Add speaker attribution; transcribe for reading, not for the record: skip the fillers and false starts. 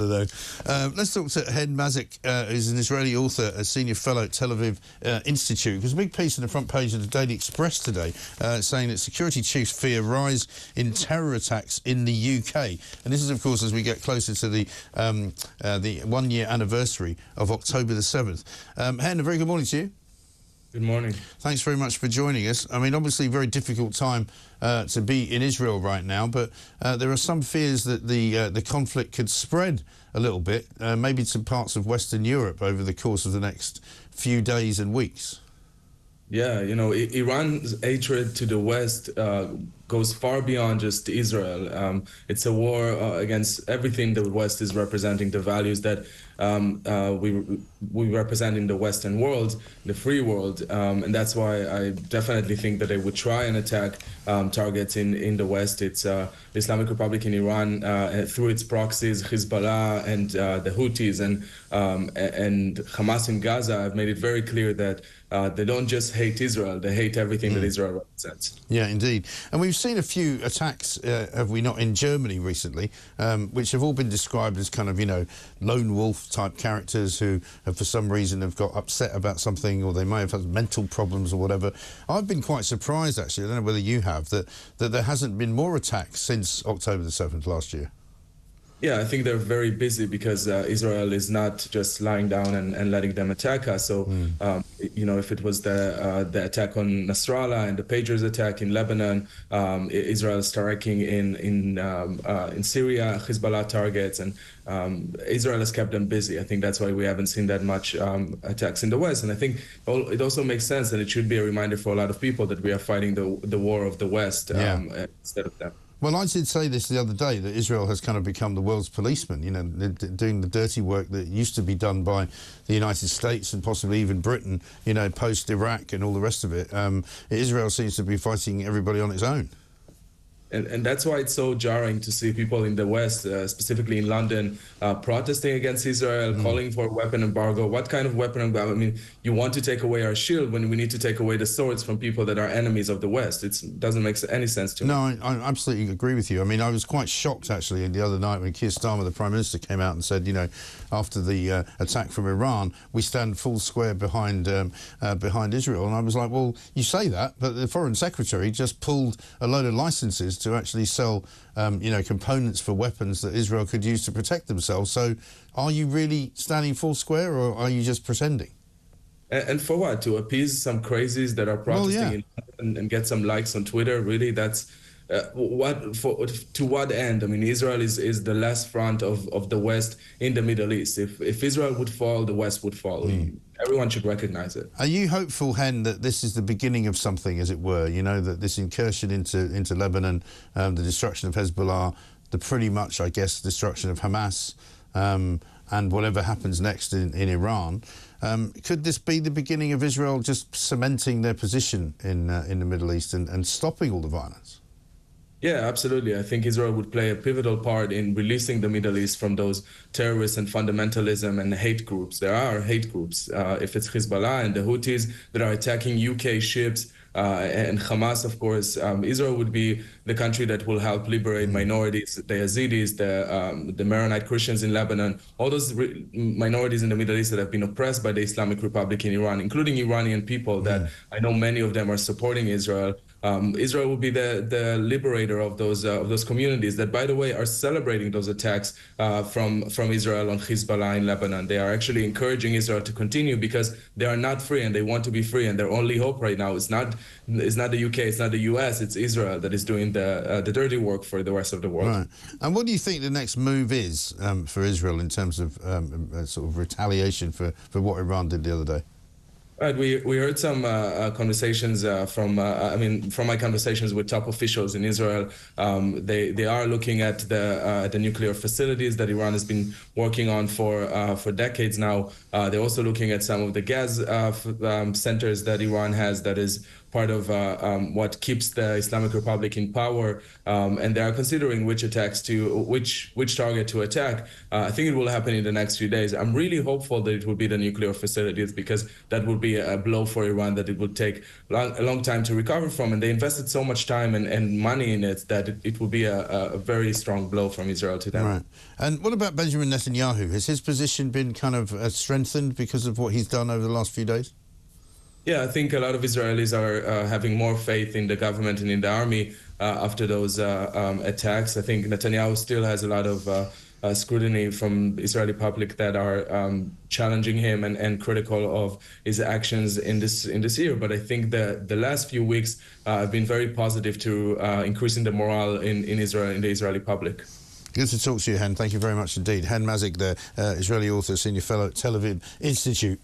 Speaker 1: Let's talk to Hen Mazzig, who's an Israeli author, a senior fellow at Tel Aviv Institute. There's a big piece on the front page of the Daily Express today saying that security chiefs fear rise in terror attacks in the UK. And this is, of course, as we get closer to the 1-year anniversary of October the 7th. Hen, a very good morning to you.
Speaker 2: Good morning.
Speaker 1: Thanks very much for joining us. I mean, obviously, very difficult time to be in Israel right now, but there are some fears that the conflict could spread a little bit, maybe to parts of Western Europe over the course of the next few days and weeks.
Speaker 2: Yeah, you know, Iran's hatred to the West goes far beyond just Israel. It's a war against everything the West is representing, the values that we represent in the Western world, the free world. And that's why I definitely think that they would try and attack targets in the West. It's the Islamic Republic in Iran through its proxies, Hezbollah and the Houthis and Hamas in Gaza have made it very clear that they don't just hate Israel, they hate everything that Israel represents.
Speaker 1: Yeah, indeed. And we've seen a few attacks, have we not, in Germany recently, which have all been described as kind of, you know, lone wolf type characters who have, for some reason, have got upset about something, or they may have had mental problems or whatever. I've been quite surprised, actually, I don't know whether you have, that there hasn't been more attacks since October the 7th last year.
Speaker 2: Yeah, I think they're very busy because Israel is not just lying down and letting them attack us. So, you know, if it was the attack on Nasrallah and the Pagers attack in Lebanon, Israel striking in Syria, Hezbollah targets, and Israel has kept them busy. I think that's why we haven't seen that much attacks in the West. And I think it also makes sense, and it should be a reminder for a lot of people that we are fighting the war of the West instead of them.
Speaker 1: Well, I did say this the other day, that Israel has kind of become the world's policeman, you know, doing the dirty work that used to be done by the United States and possibly even Britain, you know, post-Iraq and all the rest of it. Israel seems to be fighting everybody on its own.
Speaker 2: And that's why it's so jarring to see people in the West, specifically in London, protesting against Israel, calling for a weapon embargo. What kind of weapon embargo? I mean, you want to take away our shield when we need to take away the swords from people that are enemies of the West. It doesn't make any sense to me.
Speaker 1: No, I absolutely agree with you. I mean, I was quite shocked, actually, the other night when Keir Starmer, the Prime Minister, came out and said, you know, after the attack from Iran, we stand full square behind Israel. And I was like, well, you say that, but the Foreign Secretary just pulled a load of licenses to actually sell, you know, components for weapons that Israel could use to protect themselves. So are you really standing full square, or are you just pretending?
Speaker 2: And for what? To appease some crazies that are protesting and get some likes on Twitter? Really, that's... to what end? I mean, Israel is the last front of the West in the Middle East. If Israel would fall, the West would fall. Everyone should recognize it.
Speaker 1: Are you hopeful, Hen, that this is the beginning of something, as it were? You know, that this incursion into Lebanon, the destruction of Hezbollah, the pretty much, I guess, destruction of Hamas, and whatever happens next in Iran, could this be the beginning of Israel just cementing their position in the Middle East and stopping all the violence?
Speaker 2: Yeah, absolutely. I think Israel would play a pivotal part in releasing the Middle East from those terrorists and fundamentalism and hate groups. There are hate groups. If it's Hezbollah and the Houthis that are attacking UK ships, and Hamas, of course, Israel would be the country that will help liberate minorities, the Yazidis, the Maronite Christians in Lebanon, all those minorities in the Middle East that have been oppressed by the Islamic Republic in Iran, including Iranian people that I know many of them are supporting Israel. Israel will be the liberator of those communities that, by the way, are celebrating those attacks from Israel on Hezbollah in Lebanon. They are actually encouraging Israel to continue because they are not free and they want to be free. And their only hope right now is not the UK, it's not the US, it's Israel that is doing the dirty work for the rest of the world.
Speaker 1: Right. And what do you think the next move is for Israel in terms of sort of retaliation for what Iran did the other day?
Speaker 2: Right, we heard some conversations from my conversations with top officials in Israel. They are looking at the nuclear facilities that Iran has been working on for decades now. They're also looking at some of the gas centers that Iran has that is part of what keeps the Islamic Republic in power, and they are considering which target to attack. I think it will happen in the next few days. I'm really hopeful that it will be the nuclear facilities because that would be be a blow for Iran that it would take a long time to recover from. And they invested so much time and money in it that it would be a very strong blow from Israel to them.
Speaker 1: Right. And what about Benjamin Netanyahu? Has his position been kind of strengthened because of what he's done over the last few days?
Speaker 2: Yeah, I think a lot of Israelis are having more faith in the government and in the army after those attacks. I think Netanyahu still has a lot of scrutiny from the Israeli public that are challenging him and critical of his actions in this year. But I think that the last few weeks have been very positive to increasing the morale in Israel, in the Israeli public.
Speaker 1: Good to talk to you, Hen. Thank you very much indeed. Hen Mazzig, the Israeli author, senior fellow at Tel Aviv Institute.